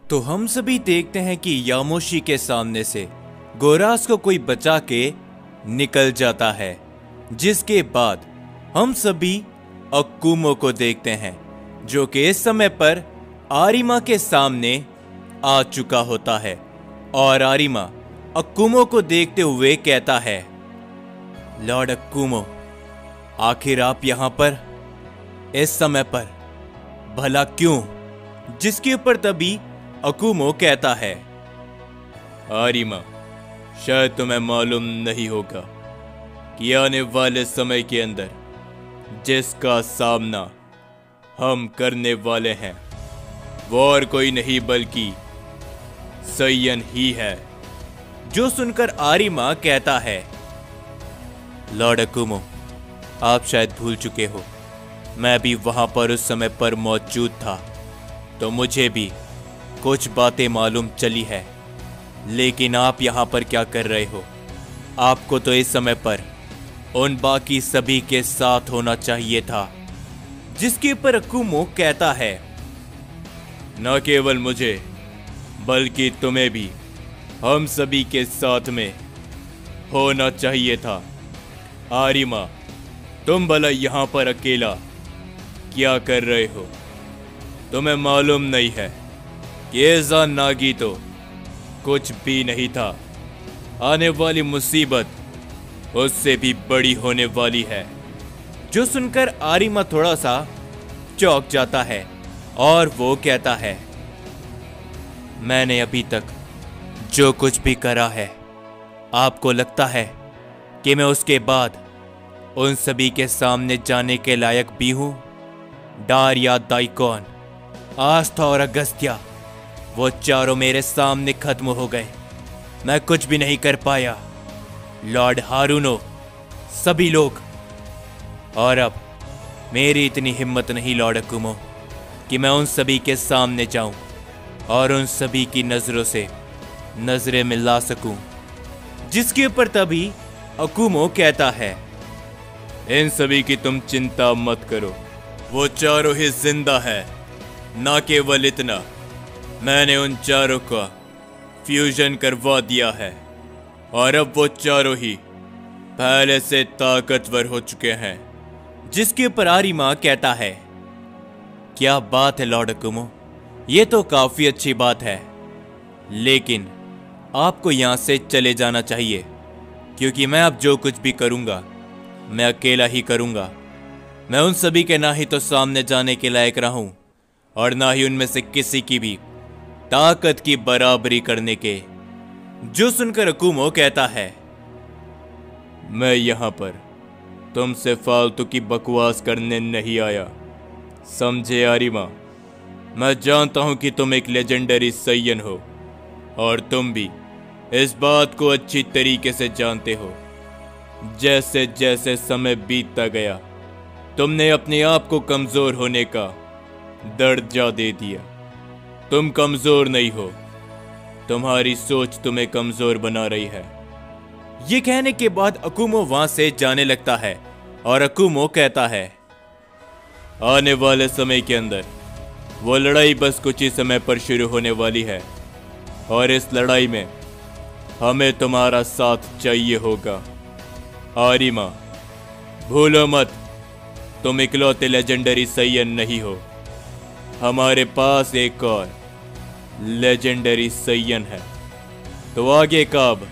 तो हम सभी देखते हैं कि यामोशी के सामने से गोरास को कोई बचा के निकल जाता है, जिसके बाद हम सभी अक्कुमो को देखते हैं जो कि इस समय पर आरिमा के सामने आ चुका होता है। और आरिमा अक्कुमो को देखते हुए कहता है, लॉर्ड अक्कुमो, आखिर आप यहां पर इस समय पर भला क्यों? जिसके ऊपर तभी अक्कुमो कहता है, आरिमा, शायद तुम्हें मालूम नहीं होगा कि आने वाले समय के अंदर जिसका सामना हम करने वाले हैं वो और कोई नहीं बल्कि सैयन ही है। जो सुनकर आरिमा कहता है, लॉर्ड अक्कुमो, आप शायद भूल चुके हो, मैं भी वहां पर उस समय पर मौजूद था, तो मुझे भी कुछ बातें मालूम चली है। लेकिन आप यहां पर क्या कर रहे हो? आपको तो इस समय पर उन बाकी सभी के साथ होना चाहिए था। जिसके ऊपर अक्कुमो कहता है, न केवल मुझे बल्कि तुम्हें भी हम सभी के साथ में होना चाहिए था। आरिमा, तुम भला यहाँ पर अकेला क्या कर रहे हो? तुम्हें मालूम नहीं है कि एज़ान नागी तो कुछ भी नहीं था। आने वाली मुसीबत उससे भी बड़ी होने वाली है। जो सुनकर आरिमा थोड़ा सा चौंक जाता है और वो कहता है, मैंने अभी तक जो कुछ भी करा है, आपको लगता है कि मैं उसके बाद उन सभी के सामने जाने के लायक भी हूं? डारिया, दाइकोन, आस्था और अगस्त्या, वो चारों मेरे सामने खत्म हो गए। मैं कुछ भी नहीं कर पाया। लॉर्ड हारूनो, सभी लोग। और अब मेरी इतनी हिम्मत नहीं लॉर्ड अक्कुमो कि मैं उन सभी के सामने जाऊं और उन सभी की नजरों से नजरें मिला सकूं। जिसके ऊपर तभी अक्कुमो कहता है, इन सभी की तुम चिंता मत करो, वो चारों ही जिंदा है। ना केवल इतना, मैंने उन चारों का फ्यूजन करवा दिया है और अब वो चारों ही पहले से ताकतवर हो चुके हैं। जिसके ऊपर आरिमा कहता है, क्या बात है लॉर्ड अक्कुमो, ये तो काफी अच्छी बात है, लेकिन आपको यहां से चले जाना चाहिए, क्योंकि मैं अब जो कुछ भी करूंगा मैं अकेला ही करूंगा। मैं उन सभी के ना ही तो सामने जाने के लायक रहूं और ना ही उनमें से किसी की भी ताकत की बराबरी करने के। जो सुनकर अक्कुमो कहता है, मैं यहां पर तुमसे फालतू की बकवास करने नहीं आया, समझे आरिमा? मैं जानता हूं कि तुम एक लेजेंडरी सैयन हो और तुम भी इस बात को अच्छी तरीके से जानते हो। जैसे जैसे समय बीतता गया, तुमने अपने आप को कमजोर होने का दर्जा दे दिया। तुम कमजोर नहीं हो, तुम्हारी सोच तुम्हें कमजोर बना रही है। ये कहने के बाद अक्कुमो वहां से जाने लगता है और अक्कुमो कहता है, आने वाले समय के अंदर वो लड़ाई बस कुछ ही समय पर शुरू होने वाली है और इस लड़ाई में हमें तुम्हारा साथ चाहिए होगा। आरिमा, भूलो मत, तुम इकलौते लेजेंडरी सैयन नहीं हो, हमारे पास एक और लेजेंडरी सैयन है। तो आगे का अब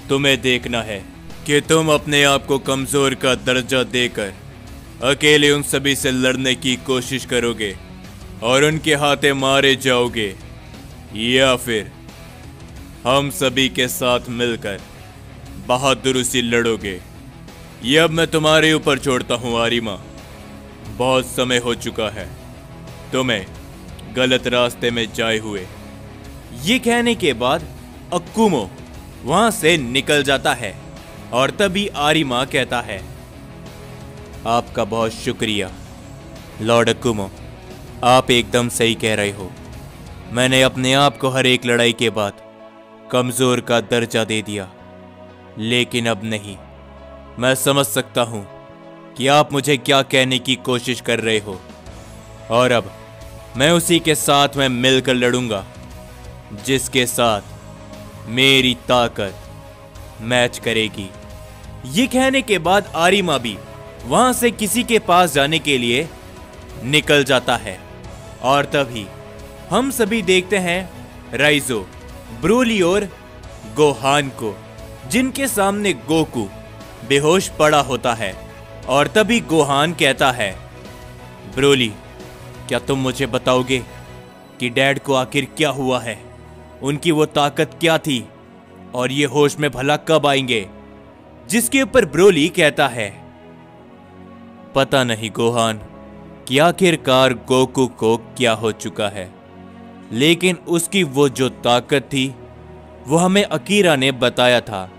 तुम्हें देखना है कि तुम अपने आप को कमजोर का दर्जा देकर अकेले उन सभी से लड़ने की कोशिश करोगे और उनके हाथे मारे जाओगे, या फिर हम सभी के साथ मिलकर बहादुरी से लड़ोगे। ये अब मैं तुम्हारे ऊपर छोड़ता हूं आरिमा। बहुत समय हो चुका है तुम्हें गलत रास्ते में जाए हुए। ये कहने के बाद अक्कुमो वहां से निकल जाता है और तभी आरिमा कहता है, आपका बहुत शुक्रिया लॉर्ड अक्कुमो, आप एकदम सही कह रहे हो। मैंने अपने आप को हर एक लड़ाई के बाद कमजोर का दर्जा दे दिया, लेकिन अब नहीं। मैं समझ सकता हूं कि आप मुझे क्या कहने की कोशिश कर रहे हो और अब मैं उसी के साथ में मिलकर लड़ूंगा जिसके साथ मेरी ताकत मैच करेगी। ये कहने के बाद आरिमा भी वहां से किसी के पास जाने के लिए निकल जाता है। और तभी हम सभी देखते हैं राइजो, ब्रोली और गोहान को, जिनके सामने गोकू बेहोश पड़ा होता है। और तभी गोहान कहता है, ब्रोली, क्या तुम मुझे बताओगे कि डैड को आखिर क्या हुआ है? उनकी वो ताकत क्या थी और ये होश में भला कब आएंगे? जिसके ऊपर ब्रोली कहता है, पता नहीं गोहान कि आखिरकार गोकू को क्या हो चुका है, लेकिन उसकी वो जो ताकत थी वो हमें अकीरा ने बताया था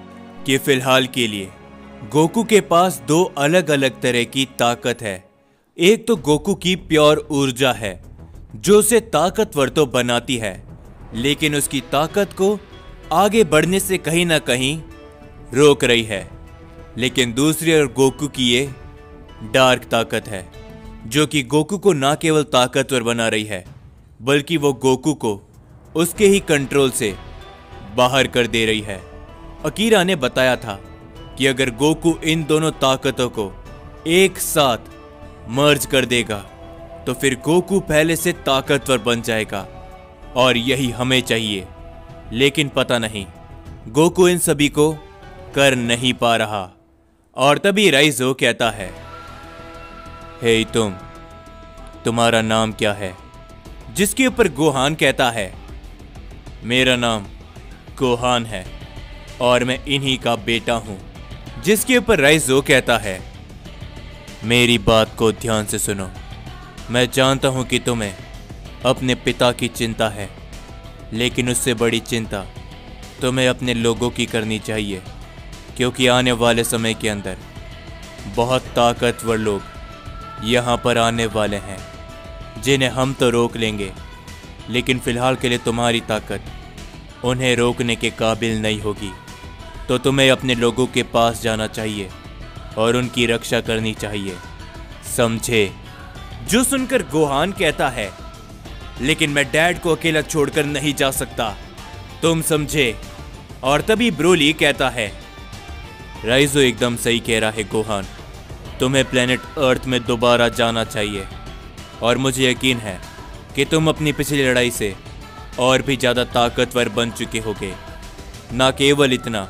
कि फिलहाल के लिए गोकू के पास दो अलग अलग तरह की ताकत है। एक तो गोकू की प्योर ऊर्जा है जो उसे ताकतवर तो बनाती है, लेकिन उसकी ताकत को आगे बढ़ने से कहीं ना कहीं रोक रही है। लेकिन दूसरी ओर गोकू की ये डार्क ताकत है जो कि गोकू को ना केवल ताकतवर बना रही है, बल्कि वो गोकू को उसके ही कंट्रोल से बाहर कर दे रही है। अकीरा ने बताया था कि अगर गोकू इन दोनों ताकतों को एक साथ मर्ज कर देगा तो फिर गोकू पहले से ताकतवर बन जाएगा, और यही हमें चाहिए। लेकिन पता नहीं गोकू इन सभी को कर नहीं पा रहा। और तभी राइजो कहता है, हे तुम्हारा नाम क्या है? जिसके ऊपर गोहान कहता है, मेरा नाम गोहान है और मैं इन्हीं का बेटा हूं। जिसके ऊपर राइजो कहता है, मेरी बात को ध्यान से सुनो। मैं जानता हूं कि तुम्हें अपने पिता की चिंता है, लेकिन उससे बड़ी चिंता तुम्हें अपने लोगों की करनी चाहिए, क्योंकि आने वाले समय के अंदर बहुत ताकतवर लोग यहाँ पर आने वाले हैं, जिन्हें हम तो रोक लेंगे, लेकिन फिलहाल के लिए तुम्हारी ताकत उन्हें रोकने के काबिल नहीं होगी। तो तुम्हें अपने लोगों के पास जाना चाहिए और उनकी रक्षा करनी चाहिए, समझे? जो सुनकर गोहान कहता है, लेकिन मैं डैड को अकेला छोड़कर नहीं जा सकता, तुम समझे? और तभी ब्रोली कहता है, राइजो एकदम सही कह रहा है गोहान, तुम्हें प्लेनेट अर्थ में दोबारा जाना चाहिए, और मुझे यकीन है कि तुम अपनी पिछली लड़ाई से और भी ज़्यादा ताकतवर बन चुके होगे। ना केवल इतना,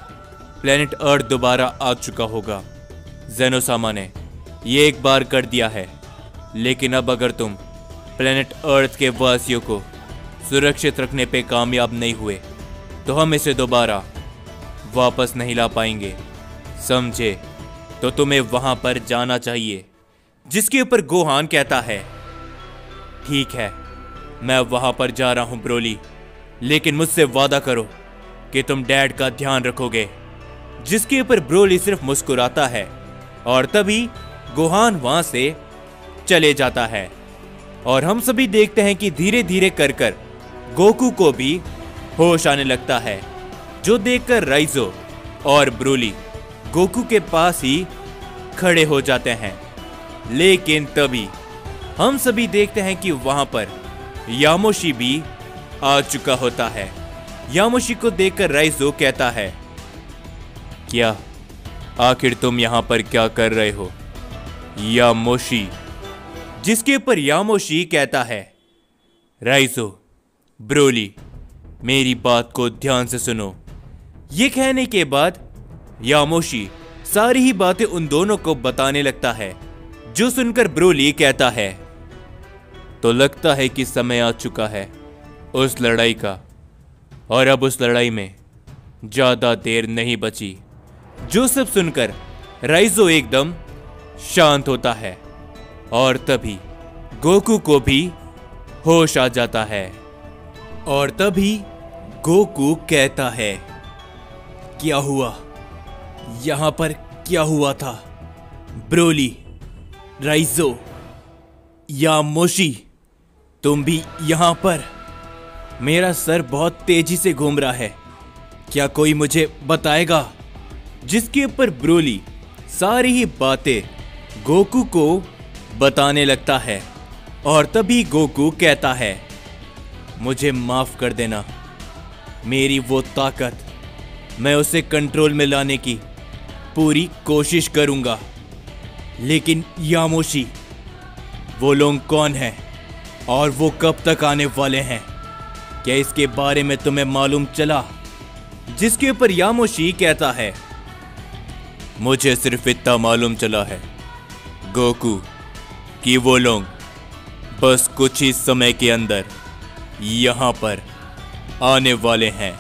प्लेनेट अर्थ दोबारा आ चुका होगा। जेनोसामा ने ये एक बार कर दिया है, लेकिन अब अगर तुम प्लेनेट अर्थ के वासियों को सुरक्षित रखने पे कामयाब नहीं हुए तो हम इसे दोबारा वापस नहीं ला पाएंगे, समझे? तो तुम्हें वहां पर जाना चाहिए। जिसके ऊपर गोहान कहता है, ठीक है, मैं वहां पर जा रहा हूं ब्रोली, लेकिन मुझसे वादा करो कि तुम डैड का ध्यान रखोगे। जिसके ऊपर ब्रोली सिर्फ मुस्कुराता है, और तभी गोहान वहां से चले जाता है। और हम सभी देखते हैं कि धीरे धीरे कर गोकू को भी होश आने लगता है, जो देखकर राइजो और ब्रोली गोकू के पास ही खड़े हो जाते हैं। लेकिन तभी हम सभी देखते हैं कि वहां पर यामोशी भी आ चुका होता है। यामोशी को देखकर राइजो कहता है, क्या आखिर तुम यहां पर क्या कर रहे हो यामोशी? जिसके ऊपर यामोशी कहता है, राइजो, ब्रोली, मेरी बात को ध्यान से सुनो। ये कहने के बाद यामोशी सारी ही बातें उन दोनों को बताने लगता है, जो सुनकर ब्रोली कहता है, तो लगता है कि समय आ चुका है उस लड़ाई का, और अब उस लड़ाई में ज्यादा देर नहीं बची। जो सब सुनकर राइजो एकदम शांत होता है, और तभी गोकू को भी होश आ जाता है। और तभी गोकू कहता है, क्या हुआ? यहां पर क्या हुआ था? ब्रोली, राइजो, यामोशी, तुम भी यहां पर? मेरा सर बहुत तेजी से घूम रहा है, क्या कोई मुझे बताएगा? जिसके ऊपर ब्रोली सारी ही बातें गोकू को बताने लगता है। और तभी गोकू कहता है, मुझे माफ कर देना, मेरी वो ताकत, मैं उसे कंट्रोल में लाने की पूरी कोशिश करूंगा। लेकिन यामोशी, वो लोग कौन हैं और वो कब तक आने वाले हैं? क्या इसके बारे में तुम्हें मालूम चला? जिसके ऊपर यामोशी कहता है, मुझे सिर्फ इतना मालूम चला है गोकू कि वो लोग बस कुछ ही समय के अंदर यहाँ पर आने वाले हैं।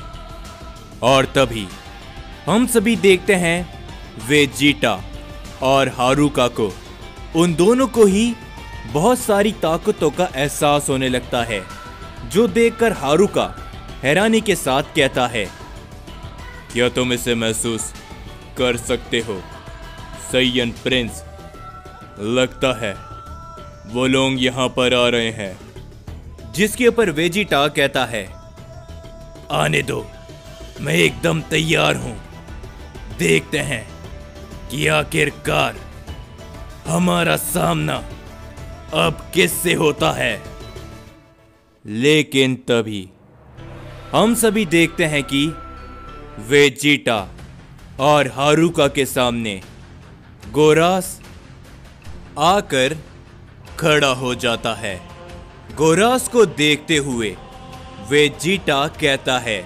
और तभी हम सभी देखते हैं वेजिटा और हारुका को, उन दोनों को ही बहुत सारी ताकतों का एहसास होने लगता है, जो देखकर हारुका हैरानी के साथ कहता है, क्या तुम इसे महसूस कर सकते हो सैयन प्रिंस? लगता है वो लोग यहाँ पर आ रहे हैं। जिसके ऊपर वेजिटा कहता है, आने दो, मैं एकदम तैयार हूं। देखते हैं कि आखिरकार हमारा सामना अब किससे होता है। लेकिन तभी हम सभी देखते हैं कि वेजिटा और हारुका के सामने गोरास आकर खड़ा हो जाता है। गोरास को देखते हुए वेजिटा कहता है,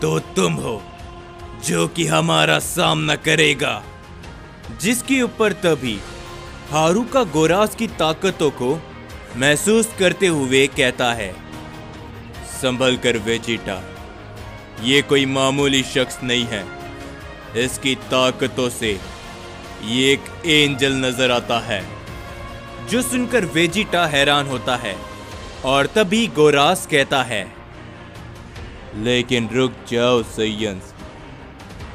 तो तुम हो जो कि हमारा सामना करेगा। जिसके ऊपर तभी हारुका गोरास की ताकतों को महसूस करते हुए कहता है, संभल कर वेजिटा, ये कोई मामूली शख्स नहीं है। इसकी ताकतों से ये एक एंजल नजर आता है। जो सुनकर वेजिटा हैरान होता है और तभी गोरास कहता है, लेकिन रुक जाओ सैयन्स,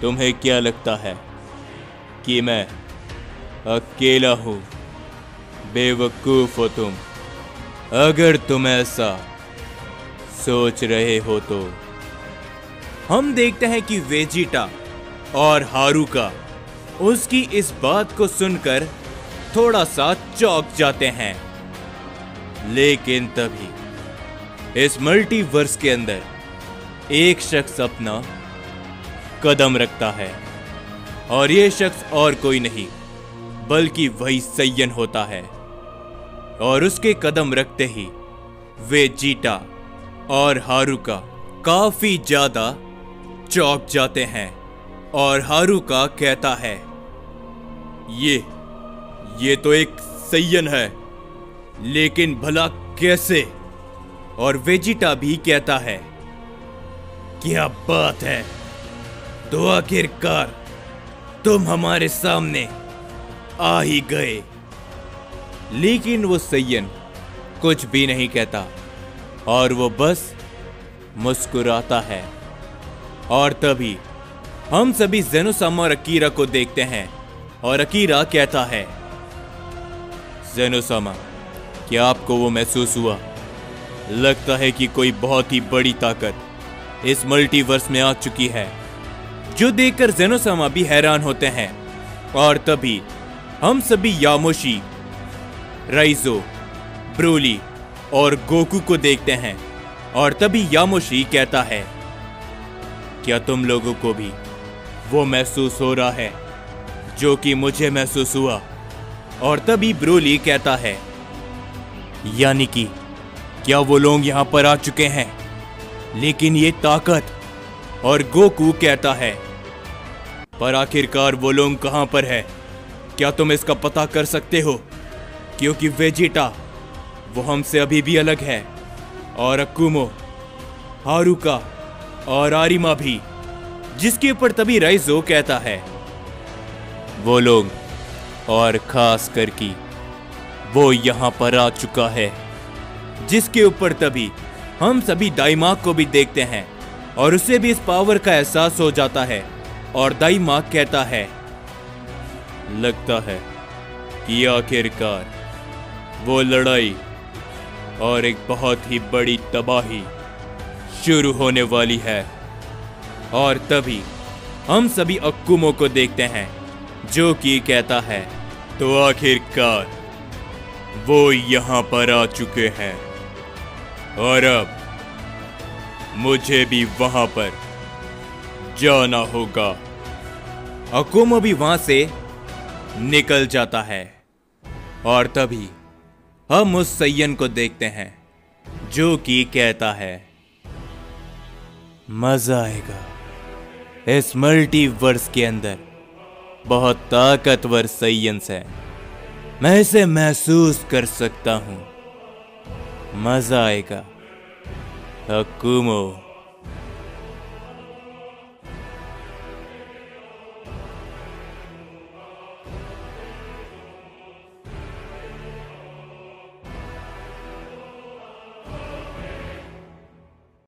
तुम्हें क्या लगता है कि मैं अकेला हूं? बेवकूफ हो तुम। अगर तुम ऐसा सोच रहे हो तो। हम देखते हैं कि वेजिटा और हारुका उसकी इस बात को सुनकर थोड़ा सा चौंक जाते हैं। लेकिन तभी इस मल्टीवर्स के अंदर एक शख्स अपना कदम रखता है, और यह शख्स और कोई नहीं बल्कि वही सैयन होता है। और उसके कदम रखते ही वेजिटा और हारुका काफी ज्यादा चौंक जाते हैं। और हारुका कहता है, ये तो एक सैयन है, लेकिन भला कैसे? और वेजिटा भी कहता है, क्या बात है, तो आखिरकार तुम हमारे सामने आ ही गए। लेकिन वो सैयन कुछ भी नहीं कहता और वो बस मुस्कुराता है। और तभी हम सभी ज़ेनोसामा और अकीरा को देखते हैं और अकीरा कहता है, ज़ेनोसामा, क्या आपको वो महसूस हुआ? लगता है कि कोई बहुत ही बड़ी ताकत इस मल्टीवर्स में आ चुकी है। जो देखकर ज़ेनोसामा भी हैरान होते हैं। और तभी हम सभी यामोशी, राइजो, ब्रोली और गोकू को देखते हैं। और तभी यामोशी कहता है, क्या तुम लोगों को भी वो महसूस हो रहा है जो कि मुझे महसूस हुआ? और तभी ब्रोली कहता है, यानी कि क्या वो लोग यहां पर आ चुके हैं? लेकिन ये ताकत? और गोकू कहता है, पर आखिरकार वो लोग कहां पर है? क्या तुम इसका पता कर सकते हो? क्योंकि वेजिटा वो हमसे अभी भी अलग है, और अकुमो, हारुका और आरिमा भी। जिसके ऊपर तभी राइजो कहता है, वो लोग, और खास करके वो यहां पर आ चुका है। जिसके ऊपर तभी हम सभी दाइमाक को भी देखते हैं और उसे भी इस पावर का एहसास हो जाता है। और दाइमाक कहता है, लगता है कि आखिरकार वो लड़ाई और एक बहुत ही बड़ी तबाही शुरू होने वाली है। और तभी हम सभी अक्कुमो को देखते हैं जो कि कहता है, तो आखिरकार वो यहां पर आ चुके हैं और अब मुझे भी वहां पर जाना होगा। अकुमो भी वहां से निकल जाता है और तभी हम उस सैयन को देखते हैं जो कि कहता है, मजा आएगा। इस मल्टीवर्स के अंदर बहुत ताकतवर सैयन्स है, मैं इसे महसूस कर सकता हूं। मजा आएगा अकुमो।